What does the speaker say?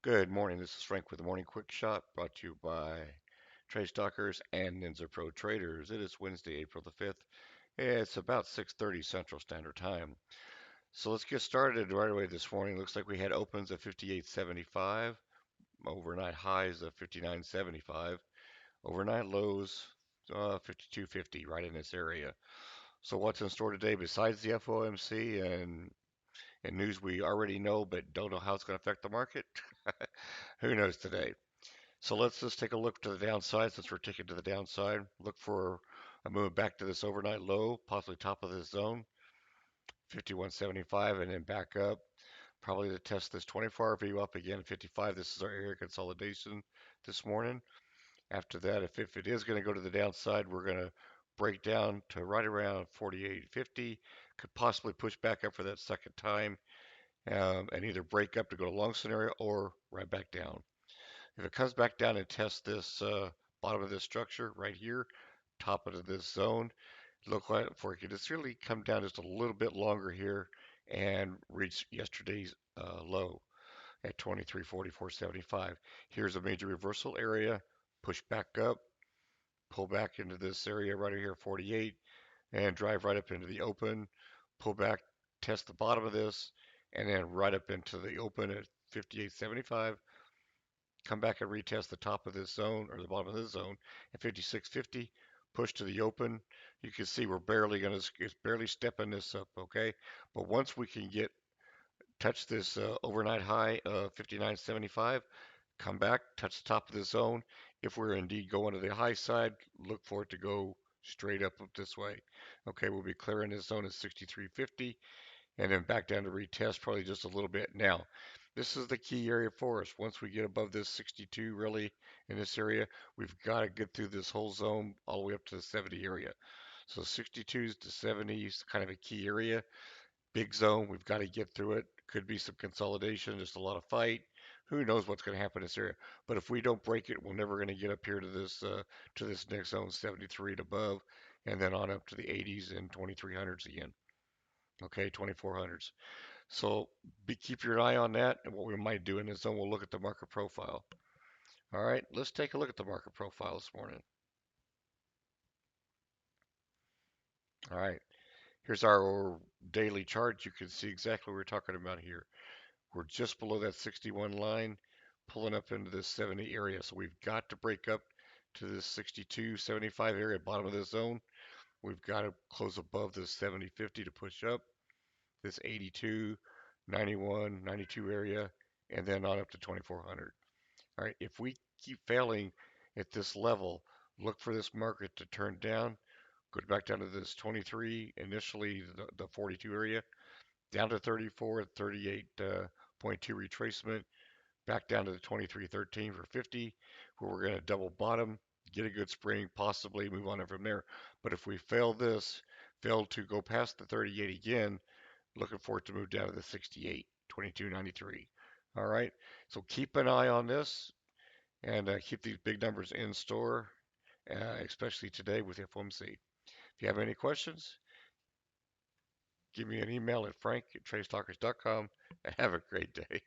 Good morning. This is Frank with the Morning Quick Shot, brought to you by Trade Stalkers and Ninja Pro Traders. It is Wednesday, April the 5th. It's about 6:30 Central Standard Time. So let's get started right away this morning. Looks like we had opens of 58.75, overnight highs of 59.75, overnight lows 52.50, right in this area. So what's in store today besides the FOMC and news we already know but don't know how it's going to affect the market? Who knows today? So let's just take a look to the downside since we're ticking to the downside. Look for a move back to this overnight low, possibly top of this zone, 51.75, and then back up. Probably to test this 24-hour view up again, 55. This is our area consolidation this morning. After that, if it is going to go to the downside, we're going to break down to right around 48.50. Could possibly push back up for that second time and either break up to go to long scenario or right back down. If it comes back down and tests this bottom of this structure right here, top of this zone, look like for it to just really come down just a little bit longer here and reach yesterday's low at 23.44.75. Here's a major reversal area, push back up, pull back into this area right here, 48, and drive right up into the open, pull back, test the bottom of this, and then right up into the open at 58.75, come back and retest the top of this zone or the bottom of this zone at 56.50, push to the open. You can see we're barely going to, it's barely stepping this up, okay? But once we can touch this overnight high of 59.75, come back, touch the top of the zone. If we're indeed going to the high side, look for it to go straight up this way. Okay, we'll be clearing this zone at 63.50 and then back down to retest probably just a little bit. Now, this is the key area for us. Once we get above this 62 really in this area, we've got to get through this whole zone all the way up to the 70 area. So 62s to 70s, kind of a key area. Big zone, we've got to get through it. Could be some consolidation, just a lot of fight. Who knows what's going to happen in this area? But if we don't break it, we're never going to get up here to this next zone, 73 and above, and then on up to the 80s and 2300s again. Okay, 2400s. So keep your eye on that. And what we might do in this zone, we'll look at the market profile. All right, let's take a look at the market profile this morning. All right, here's our daily chart. You can see exactly what we're talking about here. We're just below that 61 line, pulling up into this 70 area. So we've got to break up to this 62, 75 area, bottom of this zone. We've got to close above this 70.50 to push up, this 82, 91, 92 area, and then on up to 2400. All right, if we keep failing at this level, look for this market to turn down, go back down to this 23, initially the 42 area, down to 34, 38.2 retracement, back down to the 23.13 for 50, where we're going to double bottom, get a good spring, possibly move on from there. But if we fail to go past the 38 again, looking for it to move down to the 68, 22.93. All right, so keep an eye on this and keep these big numbers in store, especially today with FOMC. If you have any questions, give me an email at frank@tradestalkers.com and have a great day.